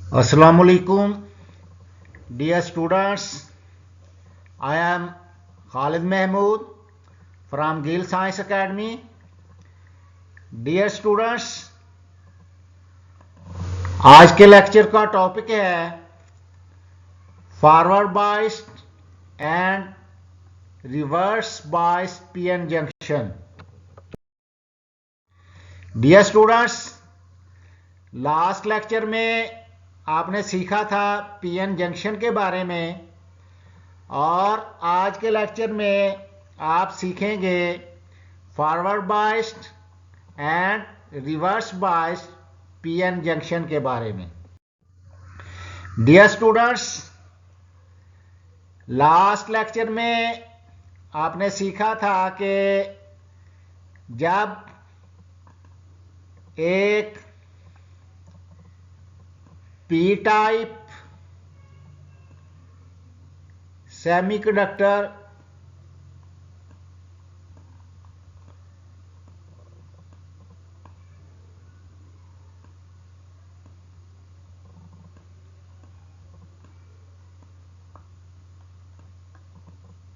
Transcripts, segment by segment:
Assalamualaikum, dear students. I am Khalid Mahmood from Gill Science Academy. Dear students, आज के lecture का topic है forward biased and reverse biased PN junction. Dear students, last lecture में आपने सीखा था PN junction के बारे में और आज के लेक्चर में आप सीखेंगे forward biased and reverse biased PN junction के बारे में। डियर स्टूडेंट्स, लास्ट लेक्चर में आपने सीखा था कि जब एक P type semiconductor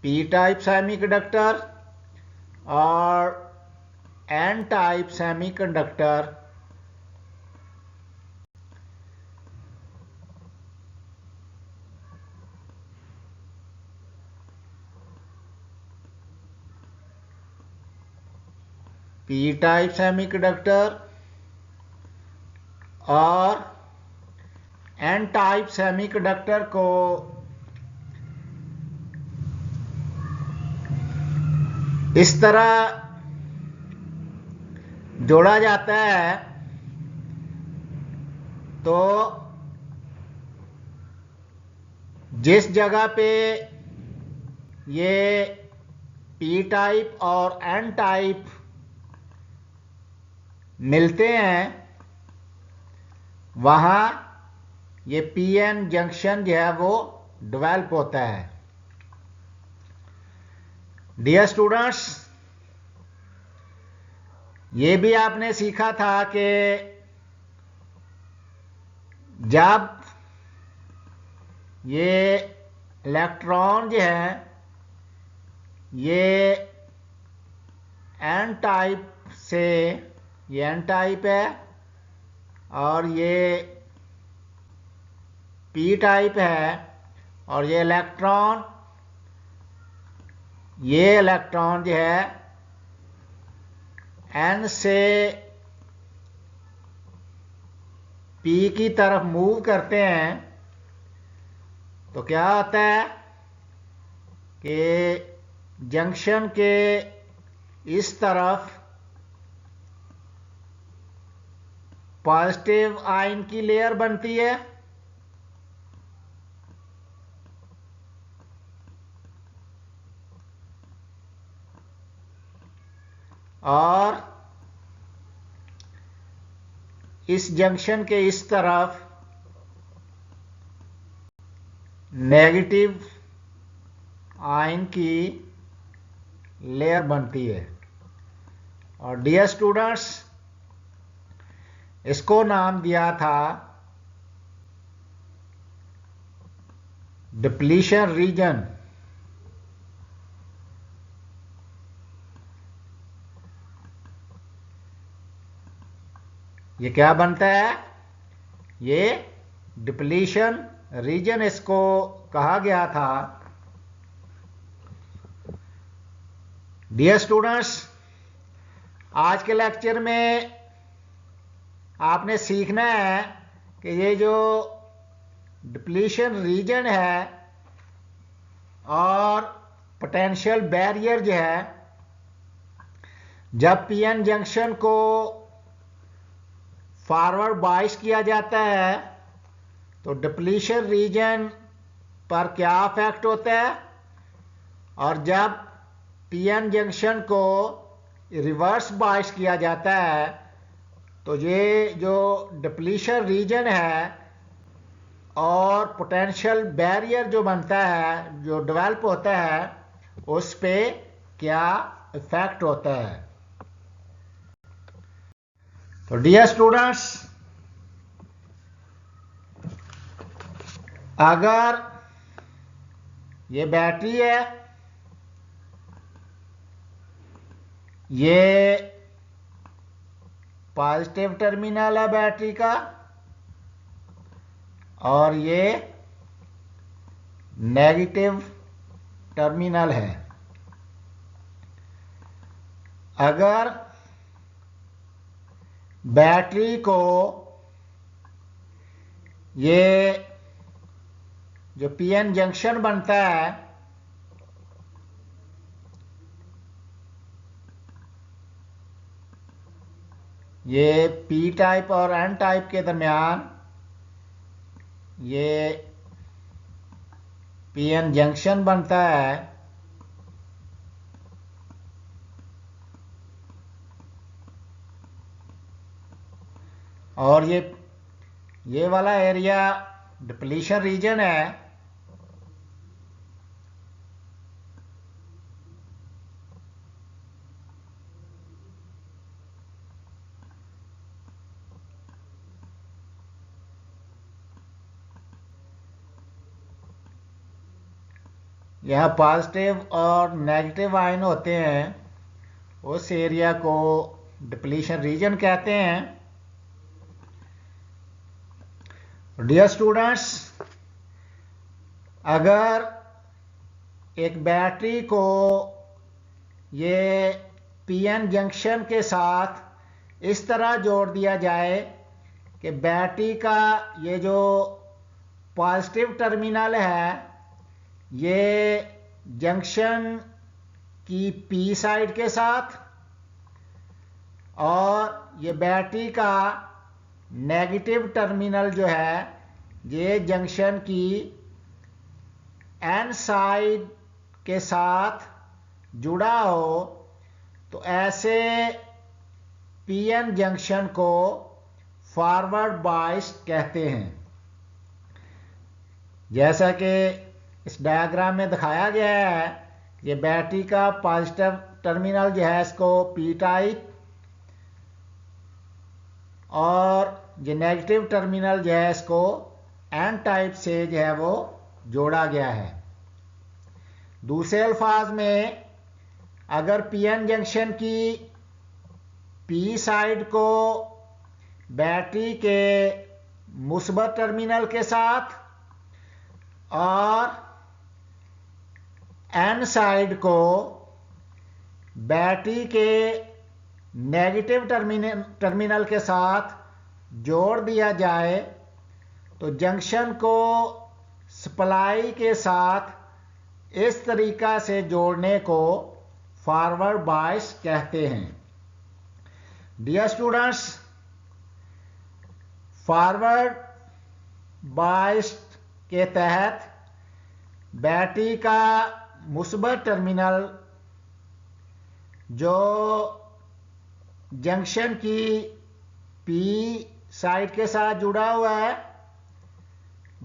P type semiconductor और N type semiconductor P type semiconductor और एन टाइप सेमीकंडक्टर को इस तरह जोड़ा जाता है तो जिस जगह पे ये पी टाइप और एन टाइप मिलते हैं वहां ये पीएन जंक्शन जो है वो डेवलप होता है। डियर स्टूडेंट्स, ये भी आपने सीखा था कि जब ये इलेक्ट्रॉन जो है ये एन टाइप से, ये एन टाइप है और ये पी टाइप है और ये इलेक्ट्रॉन जो है एन से पी की तरफ मूव करते हैं तो क्या होता है कि जंक्शन के इस तरफ पॉजिटिव आयन की लेयर बनती है और इस जंक्शन के इस तरफ नेगेटिव आयन की लेयर बनती है। और डियर स्टूडेंट्स, इसको नाम दिया था डिप्लीशन रीजन। ये क्या बनता है? ये डिप्लीशन रीजन इसको कहा गया था। डियर स्टूडेंट्स, आज के लेक्चर में आपने सीखना है कि ये जो डिप्लीशन रीजन है और पोटेंशियल बैरियर जो है, जब पीएन जंक्शन को फॉरवर्ड बाइस किया जाता है तो डिप्लीशन रीजन पर क्या इफेक्ट होता है और जब पीएन जंक्शन को रिवर्स बाइस किया जाता है तो ये जो डिप्लीशन रीजन है और पोटेंशियल बैरियर जो बनता है, जो डेवलप होता है, उस पे क्या इफेक्ट होता है। तो डियर स्टूडेंट्स, अगर ये बैटरी है, ये पॉजिटिव टर्मिनल है बैटरी का और ये नेगेटिव टर्मिनल है। अगर बैटरी को ये जो पीएन जंक्शन बनता है, ये पी टाइप और एन टाइप के दरमियान ये पीएन जंक्शन बनता है, और ये वाला एरिया डिप्लीशन रीजन है। यहाँ पॉजिटिव और नेगेटिव आयन होते हैं, उस एरिया को डिप्लीशन रीजन कहते हैं। डियर स्टूडेंट्स, अगर एक बैटरी को ये पीएन जंक्शन के साथ इस तरह जोड़ दिया जाए कि बैटरी का ये जो पॉजिटिव टर्मिनल है ये जंक्शन की पी साइड के साथ और ये बैटरी का नेगेटिव टर्मिनल जो है ये जंक्शन की एन साइड के साथ जुड़ा हो, तो ऐसे पीएन जंक्शन को फॉरवर्ड बायस्ड कहते हैं। जैसा कि इस डायग्राम में दिखाया गया है, ये बैटरी का पॉजिटिव टर्मिनल जो है इसको पी टाइप और ये नेगेटिव टर्मिनल जो है इसको एन टाइप से जो है वो जोड़ा गया है। दूसरे अल्फाज में, अगर पीएन जंक्शन की पी साइड को बैटरी के मुस्बत टर्मिनल के साथ और एन साइड को बैटरी के नेगेटिव टर्मिनल के साथ जोड़ दिया जाए, तो जंक्शन को सप्लाई के साथ इस तरीका से जोड़ने को फॉरवर्ड बायस कहते हैं। डियर स्टूडेंट्स, फॉरवर्ड बायस के तहत बैटरी का मुस्बत टर्मिनल जो जंक्शन की पी साइड के साथ जुड़ा हुआ है,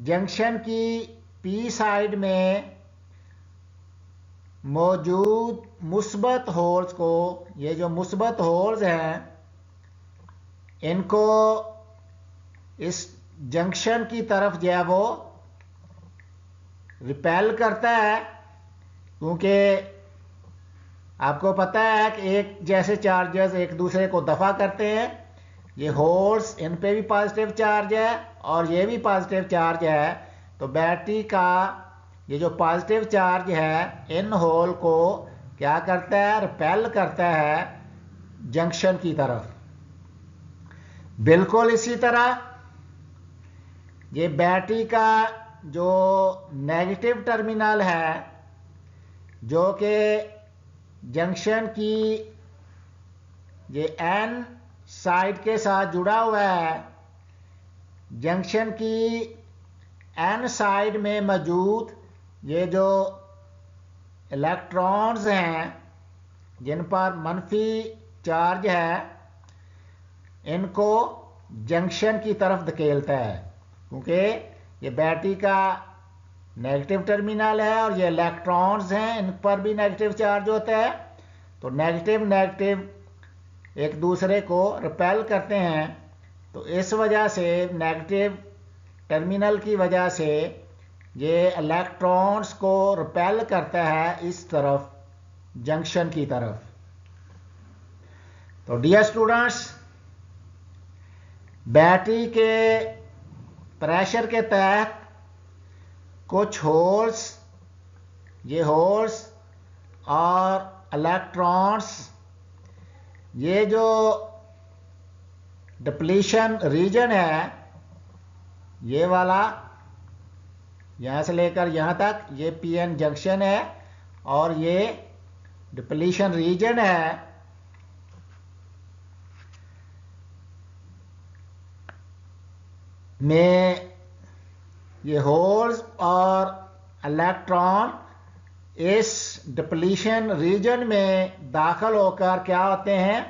जंक्शन की पी साइड में मौजूद मुस्बत होल्स को, ये जो मुस्बत होल्स हैं इनको इस जंक्शन की तरफ जो है वो रिपेल करता है, क्योंकि आपको पता है कि एक जैसे चार्जेस एक दूसरे को दफा करते हैं। ये होल्स, इन पे भी पॉजिटिव चार्ज है और ये भी पॉजिटिव चार्ज है, तो बैटरी का ये जो पॉजिटिव चार्ज है इन होल को क्या करता है, रिपेल करता है जंक्शन की तरफ। बिल्कुल इसी तरह ये बैटरी का जो नेगेटिव टर्मिनल है जो कि जंक्शन की ये एन साइड के साथ जुड़ा हुआ है, जंक्शन की एन साइड में मौजूद ये जो इलेक्ट्रॉन्स हैं जिन पर मनफी चार्ज है, इनको जंक्शन की तरफ धकेलता है, क्योंकि ये बैटरी का नेगेटिव टर्मिनल है और ये इलेक्ट्रॉन्स हैं, इन पर भी नेगेटिव चार्ज होता है। तो नेगेटिव नेगेटिव एक दूसरे को रिपेल करते हैं, तो इस वजह से नेगेटिव टर्मिनल की वजह से ये इलेक्ट्रॉन्स को रिपेल करता है इस तरफ, जंक्शन की तरफ। तो डियर स्टूडेंट्स, बैटरी के प्रेशर के तहत कुछ होल्स, ये होल्स और इलेक्ट्रॉन्स, ये जो डिप्लीशन रीजन है, ये वाला यहाँ से लेकर यहाँ तक, ये पीएन जंक्शन है और ये डिप्लीशन रीजन है। में ये होल्स और इलेक्ट्रॉन इस डिप्लीशन रीजन में दाखिल होकर क्या होते हैं,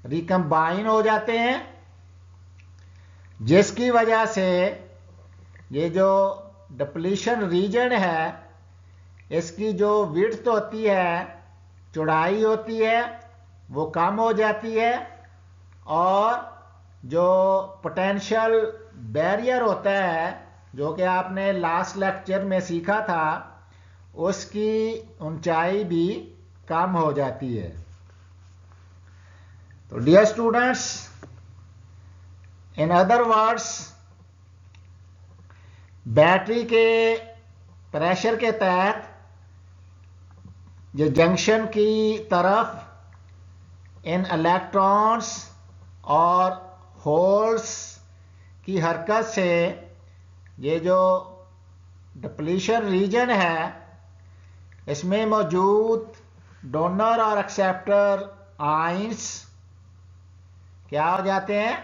रिकम्बाइन हो जाते हैं, जिसकी वजह से ये जो डिप्लीशन रीजन है इसकी जो विड्थ होती है, चौड़ाई होती है, वो कम हो जाती है और जो पोटेंशियल बैरियर होता है, जो कि आपने लास्ट लेक्चर में सीखा था, उसकी ऊंचाई भी कम हो जाती है। तो dear students, in other words, battery के प्रेशर के तहत ये जंक्शन की तरफ इन इलेक्ट्रॉन्स और होल्स की हरकत से ये जो डिप्लीशन रीजन है इसमें मौजूद डोनर और एक्सेप्टर आयंस क्या हो जाते हैं,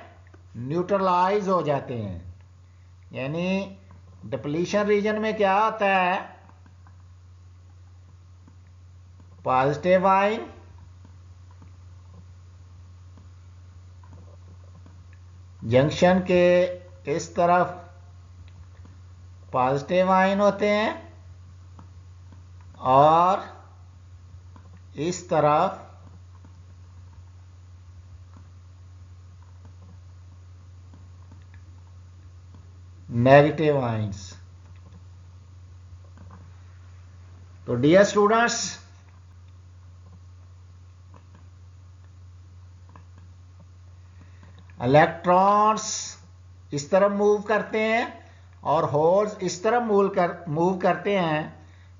न्यूट्रलाइज हो जाते हैं। यानी डिप्लीशन रीजन में क्या होता है, पॉजिटिव आयन जंक्शन के इस तरफ पॉजिटिव आयन होते हैं और इस तरफ नेगेटिव आयंस। तो डियर स्टूडेंट्स, इलेक्ट्रॉन्स इस तरफ मूव करते हैं और होल्स इस तरफ मूव करते हैं।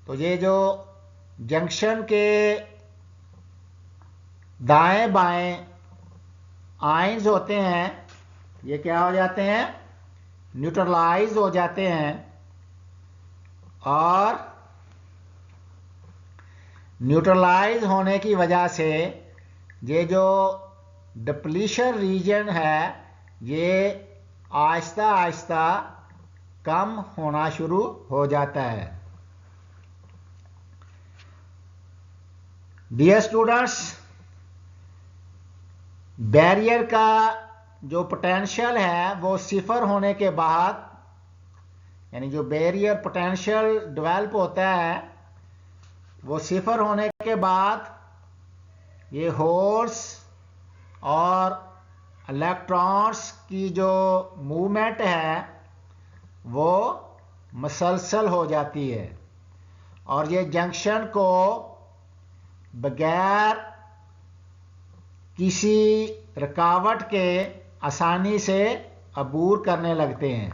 तो ये जो जंक्शन के दाएं बाएं आयंस होते हैं, ये क्या हो जाते हैं, न्यूट्रलाइज हो जाते हैं और न्यूट्रलाइज होने की वजह से ये जो डिप्लीशन रीजन है ये आहिस्ता आहिस्ता कम होना शुरू हो जाता है। डियर स्टूडेंट्स, बैरियर का जो पोटेंशियल है वो सिफर होने के बाद, यानी जो बैरियर पोटेंशियल डेवलप होता है वो सिफर होने के बाद ये होल्स और इलेक्ट्रॉन्स की जो मूवमेंट है वो मुसलसल हो जाती है और ये जंक्शन को बगैर किसी रुकावट के आसानी से अबूर करने लगते हैं।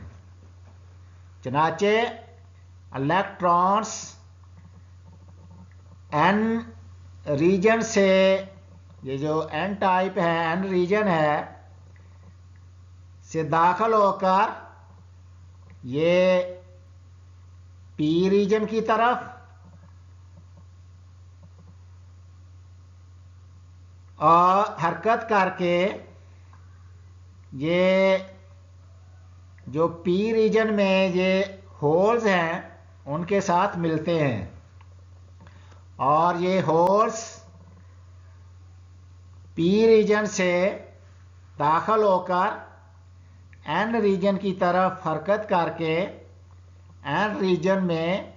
चनाचे इलेक्ट्रॉन्स एन रीजन से, ये जो एन टाइप है, एन रीजन है, से दाखिल होकर ये पी रीजन की तरफ और हरकत करके ये जो पी रीजन में ये होल्स हैं उनके साथ मिलते हैं और ये होल्स पी रीजन से दाखिल होकर एन रीजन की तरफ हरकत करके एन रीजन में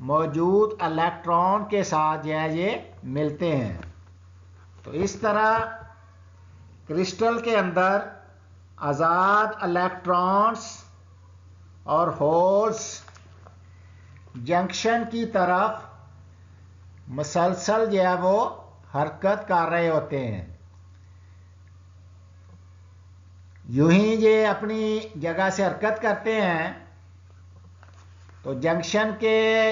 मौजूद इलेक्ट्रॉन के साथ जो है ये मिलते हैं। तो इस तरह क्रिस्टल के अंदर आज़ाद इलेक्ट्रॉन्स और होल्स जंक्शन की तरफ मुसलसल जो है वो हरकत कर रहे होते हैं। यूं ही ये अपनी जगह से हरकत करते हैं तो जंक्शन के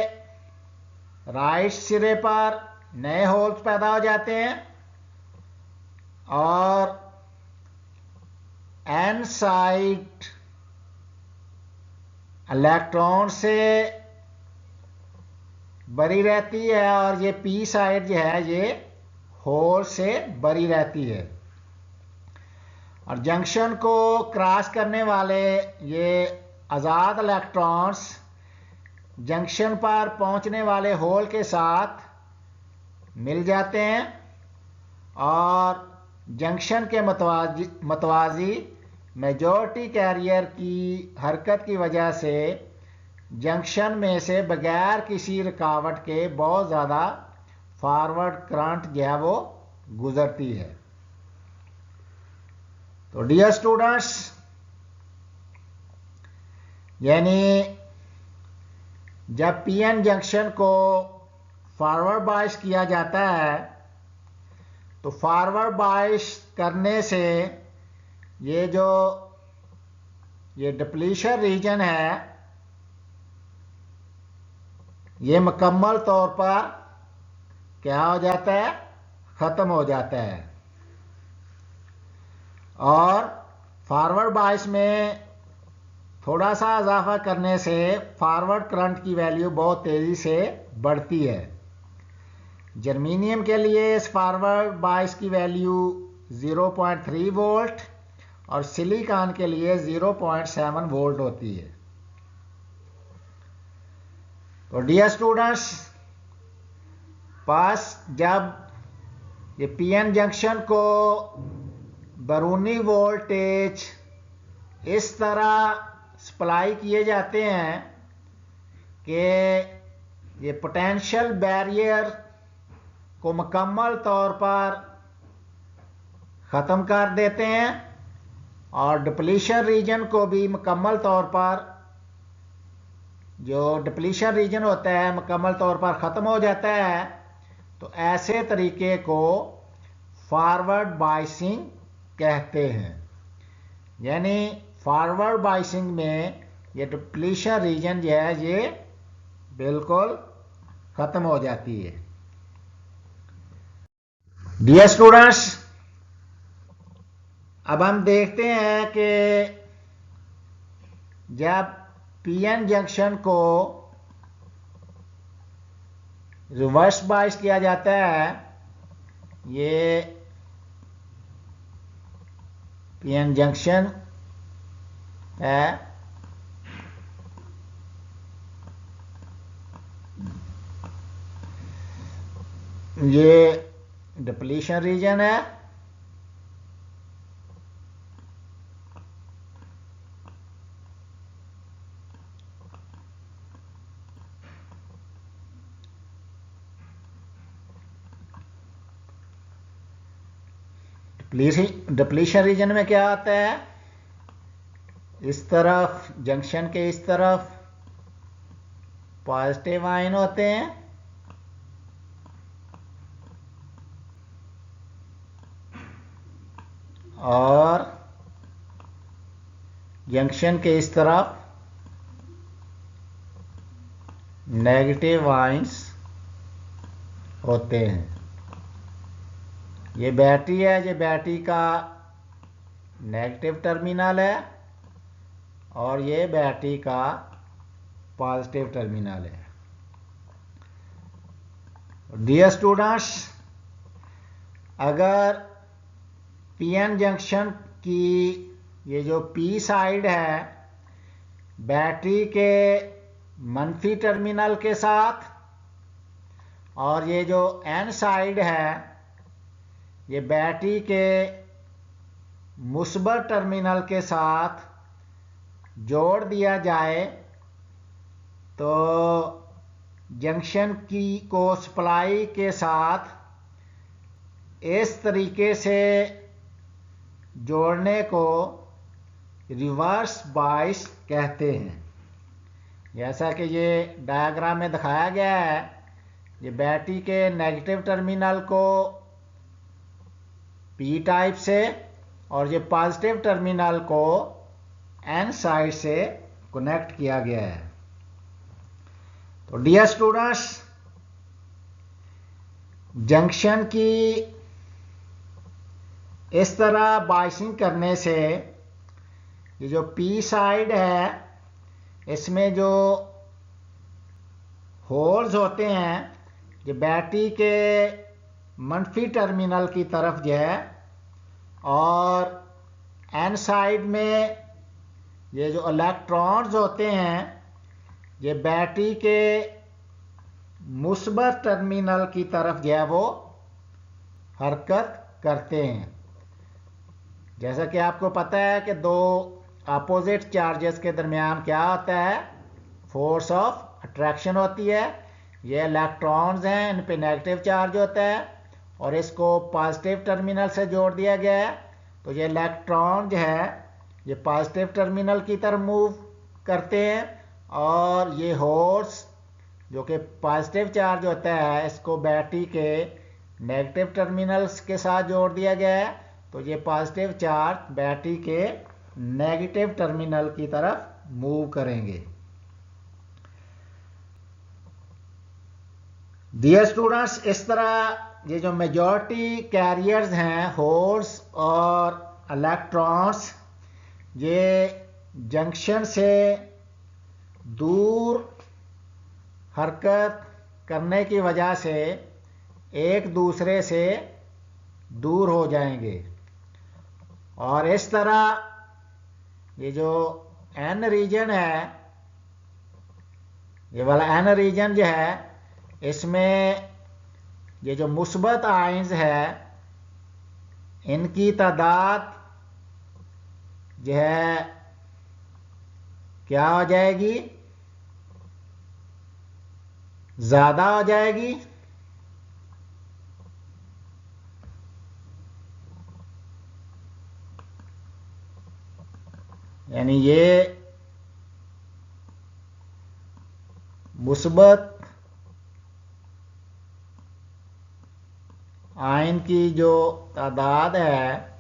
राइट सिरे पर नए होल्स पैदा हो जाते हैं और एन साइड इलेक्ट्रॉन से भरी रहती है और ये पी साइड जो है ये होल से भरी रहती है। और जंक्शन को क्रॉस करने वाले ये आज़ाद इलेक्ट्रॉन्स जंक्शन पर पहुंचने वाले होल के साथ मिल जाते हैं और जंक्शन के मतवाजी मेजॉरिटी कैरियर की हरकत की वजह से जंक्शन में से बगैर किसी रुकावट के बहुत ज़्यादा फॉरवर्ड करंट जो है वो गुजरती है। तो डियर स्टूडेंट्स, यानी जब पीएन जंक्शन को फॉरवर्ड बायस किया जाता है तो फॉरवर्ड बायस करने से ये डिप्लीशन रीजन है ये मुकम्मल तौर पर क्या हो जाता है, ख़त्म हो जाता है। और फॉरवर्ड बायस में थोड़ा सा इजाफा करने से फॉरवर्ड करंट की वैल्यू बहुत तेज़ी से बढ़ती है। जर्मेनियम के लिए इस फॉरवर्ड बायस की वैल्यू 0.3 वोल्ट और सिलिकॉन के लिए 0.7 वोल्ट होती है। तो डियर स्टूडेंट्स, पास जब ये पीएन जंक्शन को बैरूनी वोल्टेज इस तरह सप्लाई किए जाते हैं कि ये पोटेंशियल बैरियर को मुकम्मल तौर पर ख़त्म कर देते हैं और डिप्लीशन रीजन को भी मुकम्मल तौर पर, जो डिप्लीशन रीजन होता है मुकम्मल तौर पर ख़त्म हो जाता है। तो ऐसे तरीके को फॉरवर्ड बायसिंग कहते हैं। यानी फॉरवर्ड बायसिंग में ये डिप्लीशन रीजन जो है ये बिल्कुल ख़त्म हो जाती है। डियर स्टूडेंट्स, अब हम देखते हैं कि जब पीएन जंक्शन को रिवर्स बायस किया जाता है, ये पीएन जंक्शन है, ये डिप्लीशन रीजन है डिप्लीशन रीजन में क्या आता है, इस तरफ जंक्शन के इस तरफ पॉजिटिव आयन होते हैं और जंक्शन के इस तरफ नेगेटिव आयंस होते हैं। ये बैटरी है, ये बैटरी का नेगेटिव टर्मिनल है और ये बैटरी का पॉजिटिव टर्मिनल है। डियर स्टूडेंट्स, अगर पीएन जंक्शन की ये जो पी साइड है बैटरी के मनफी टर्मिनल के साथ और ये जो एन साइड है ये बैटरी के मुस्बत टर्मिनल के साथ जोड़ दिया जाए तो जंक्शन को सप्लाई के साथ इस तरीके से जोड़ने को रिवर्स बायस कहते हैं। जैसा कि ये डायग्राम में दिखाया गया है, ये बैटरी के नेगेटिव टर्मिनल को पी टाइप से और ये पॉजिटिव टर्मिनल को एन साइड से कनेक्ट किया गया है। तो डियर स्टूडेंट्स, जंक्शन की इस तरह बाइसिंग करने से ये जो पी साइड है, इसमें जो होल्स होते हैं ये बैटरी के मनफी टर्मिनल की तरफ जो है, और एन साइड में ये जो इलेक्ट्रॉन्स होते हैं ये बैटरी के मुस्बत टर्मिनल की तरफ जो है वो हरकत करते हैं। जैसा कि आपको पता है कि दो अपोजिट चार्जेस के दरमियान क्या होता है, फोर्स ऑफ अट्रैक्शन होती है। ये इलेक्ट्रॉन्स हैं, इन पे नेगेटिव चार्ज होता है और इसको पॉजिटिव टर्मिनल से जोड़ दिया गया है। तो ये इलेक्ट्रॉन जो है ये पॉजिटिव टर्मिनल की तरफ मूव करते हैं और ये होल्स जो कि पॉजिटिव चार्ज होता है इसको बैटरी के नेगेटिव टर्मिनल्स के साथ जोड़ दिया गया है। तो ये पॉजिटिव चार्ज बैटरी के नेगेटिव टर्मिनल की तरफ मूव करेंगे। डियर स्टूडेंट्स, इस तरह ये जो मेजॉरिटी कैरियर्स हैं, होल्स और इलेक्ट्रॉन्स, ये जंक्शन से दूर हरकत करने की वजह से एक दूसरे से दूर हो जाएंगे और इस तरह ये जो एन रीजन है, ये वाला एन रीजन जो है, इसमें ये जो मुस्बत आयंस है इनकी तादाद जो है क्या हो जाएगी, ज़्यादा हो जाएगी। यानी ये मुस्बत आयन की जो तादाद है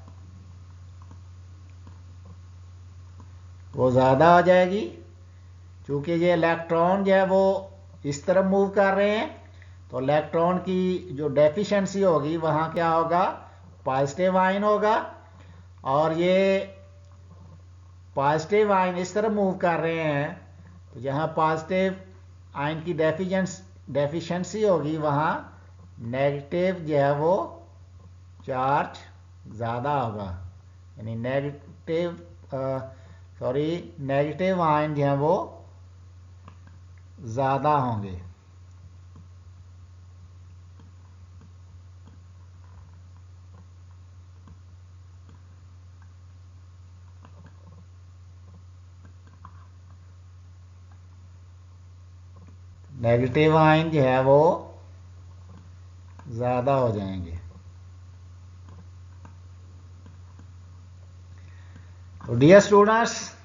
वो ज़्यादा हो जाएगी, क्योंकि ये इलेक्ट्रॉन जो है वो इस तरफ मूव कर रहे हैं। तो इलेक्ट्रॉन की जो डेफिशिएंसी होगी वहाँ क्या होगा, पॉजिटिव आयन होगा, और ये पॉजिटिव आयन इस तरफ मूव कर रहे हैं। तो जहाँ पॉजिटिव आयन की डेफिशिएंसी होगी वहाँ नेगेटिव जो है वो चार्ज ज़्यादा होगा, यानी नेगेटिव आयन जो है वो ज़्यादा होंगे। नेगेटिव आयन जो है वो ज़्यादा हो जाएंगे। तो डियर स्टूडेंट्स,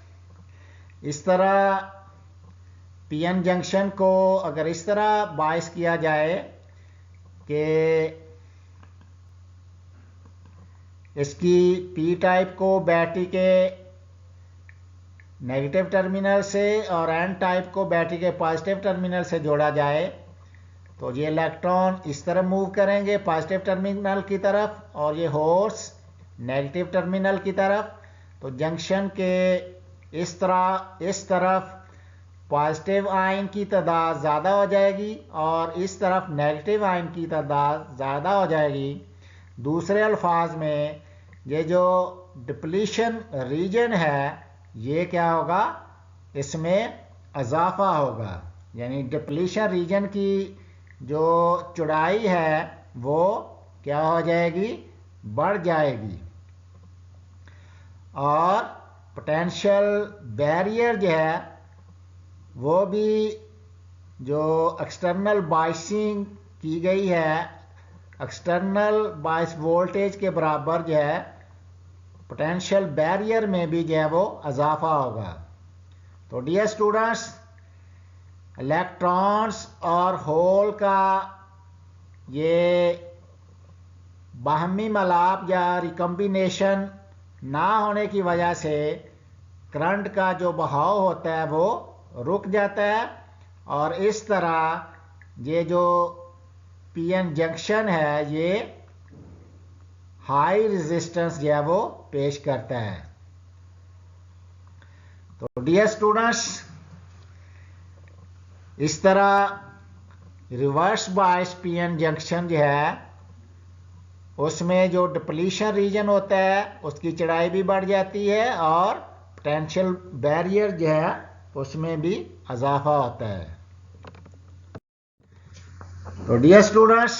इस तरह पीएन जंक्शन को अगर इस तरह बायस किया जाए कि इसकी पी टाइप को बैटरी के नेगेटिव टर्मिनल से और एन टाइप को बैटरी के पॉजिटिव टर्मिनल से जोड़ा जाए, तो ये इलेक्ट्रॉन इस तरफ मूव करेंगे पॉजिटिव टर्मिनल की तरफ और ये होल्स नेगेटिव टर्मिनल की तरफ। तो जंक्शन के इस तरफ पॉजिटिव आयन की तादाद ज़्यादा हो जाएगी और इस तरफ नेगेटिव आयन की तादाद ज़्यादा हो जाएगी। दूसरे अल्फाज में ये जो डिप्लीशन रीजन है ये क्या होगा, इसमें इजाफा होगा, यानी डिप्लीशन रीजन की जो चौड़ाई है वो क्या हो जाएगी, बढ़ जाएगी, और पोटेंशियल बैरियर जो है वो भी जो एक्सटर्नल बाइसिंग की गई है, एक्सटर्नल बाइस वोल्टेज के बराबर जो है पोटेंशियल बैरियर में भी जो है वो इजाफा होगा। तो डियर स्टूडेंट्स, इलेक्ट्रॉन्स और होल का ये बाहमी मिलाप या रिकम्बिनेशन ना होने की वजह से करंट का जो बहाव होता है वो रुक जाता है, और इस तरह ये जो पीएन जंक्शन है ये हाई रेजिस्टेंस जो है वो पेश करता है। तो डियर स्टूडेंट्स, इस तरह रिवर्स बायस पीएन जंक्शन जो है उसमें जो डिप्लीशन रीजन होता है उसकी चौड़ाई भी बढ़ जाती है और पोटेंशियल बैरियर जो है उसमें भी इजाफा होता है। तो डियर स्टूडेंट्स,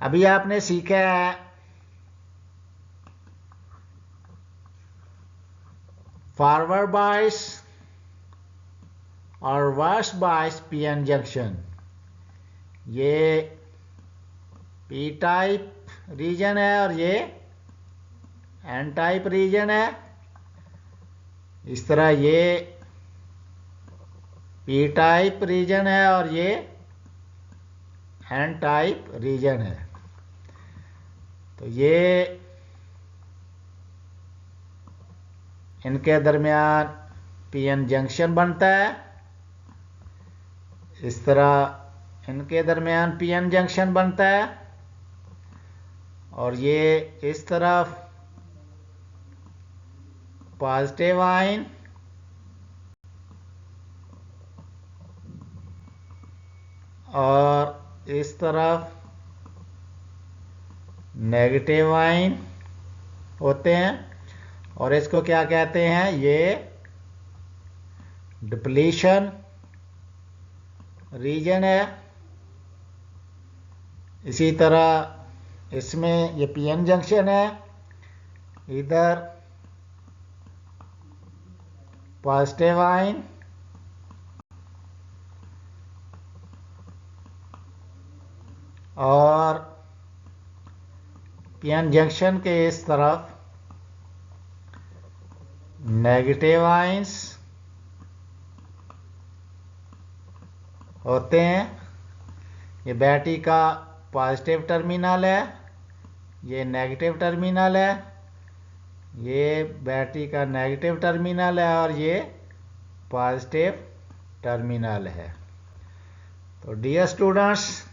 अभी आपने सीखा है फॉरवर्ड बायस और रिवर्स बायस पीएन जंक्शन। ये पी टाइप रीजन है और ये एन टाइप रीजन है। इस तरह ये पी टाइप रीजन है और ये एन टाइप रीजन है। तो ये इनके दरमियान पीएन जंक्शन बनता है। इस तरह इनके दरमियान पीएन जंक्शन बनता है और ये इस तरफ पॉजिटिव आयन और इस तरफ नेगेटिव आयन होते हैं, और इसको क्या कहते हैं, ये डिप्लीशन रीजन है। इसी तरह इसमें ये पीएन जंक्शन है, इधर पॉजिटिव आयन और पीएन जंक्शन के इस तरफ नेगेटिव आयंस होते हैं। ये बैटरी का पॉजिटिव टर्मिनल है, ये नेगेटिव टर्मिनल है, ये बैटरी का नेगेटिव टर्मिनल है और ये पॉजिटिव टर्मिनल है। तो डियर स्टूडेंट्स,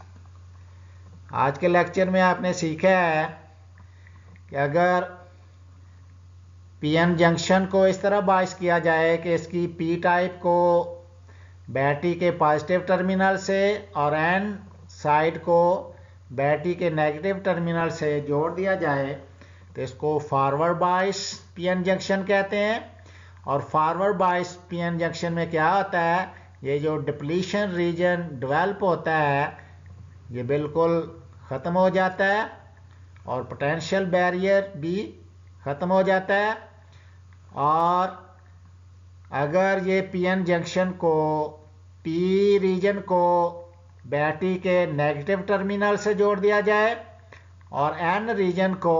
आज के लेक्चर में आपने सीखा है कि अगर पीएन जंक्शन को इस तरह बायस किया जाए कि इसकी पी टाइप को बैटरी के पॉजिटिव टर्मिनल से और एन साइड को बैटरी के नेगेटिव टर्मिनल से जोड़ दिया जाए तो इसको फॉरवर्ड बायस पीएन जंक्शन कहते हैं। और फॉरवर्ड बायस पीएन जंक्शन में क्या होता है, ये जो डिप्लीशन रीजन डेवलप होता है ये बिल्कुल ख़त्म हो जाता है और पोटेंशियल बैरियर भी ख़त्म हो जाता है। और अगर ये पीएन जंक्शन को पी रीजन को बैटरी के नेगेटिव टर्मिनल से जोड़ दिया जाए और एन रीजन को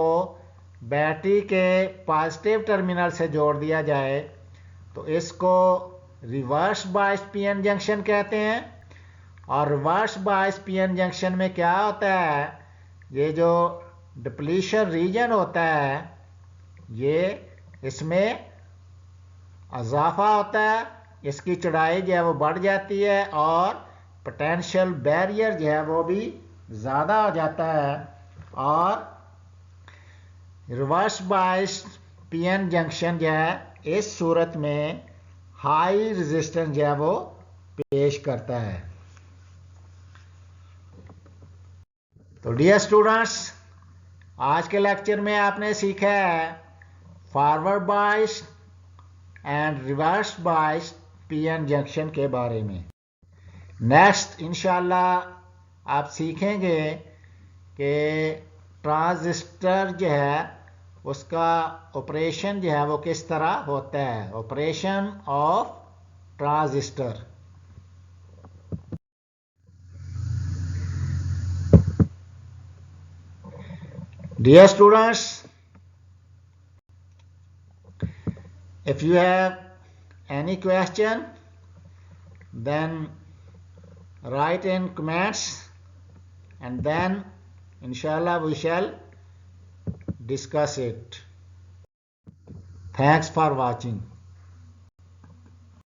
बैटरी के पॉजिटिव टर्मिनल से जोड़ दिया जाए तो इसको रिवर्स बायस पीएन जंक्शन कहते हैं। और रिवर्स बायस पीएन जंक्शन में क्या होता है, ये जो डिप्लीशन रीजन होता है ये इसमें इजाफा होता है, इसकी चौड़ाई जो है वो बढ़ जाती है और पोटेंशियल बैरियर जो है वो भी ज़्यादा हो जाता है। और रिवर्स बायस पीएन जंक्शन जो है इस सूरत में हाई रेजिस्टेंस जो है वो पेश करता है। तो डियर स्टूडेंट्स, आज के लेक्चर में आपने सीखा है forward bias and reverse bias PN junction के बारे में। नेक्स्ट इंशाल्लाह आप सीखेंगे कि ट्रांजिस्टर जो है उसका ऑपरेशन जो है वो किस तरह होता है, operation of transistor. Dear students, if you have any question, then write in comments, and then inshallah we shall discuss it. Thanks for watching.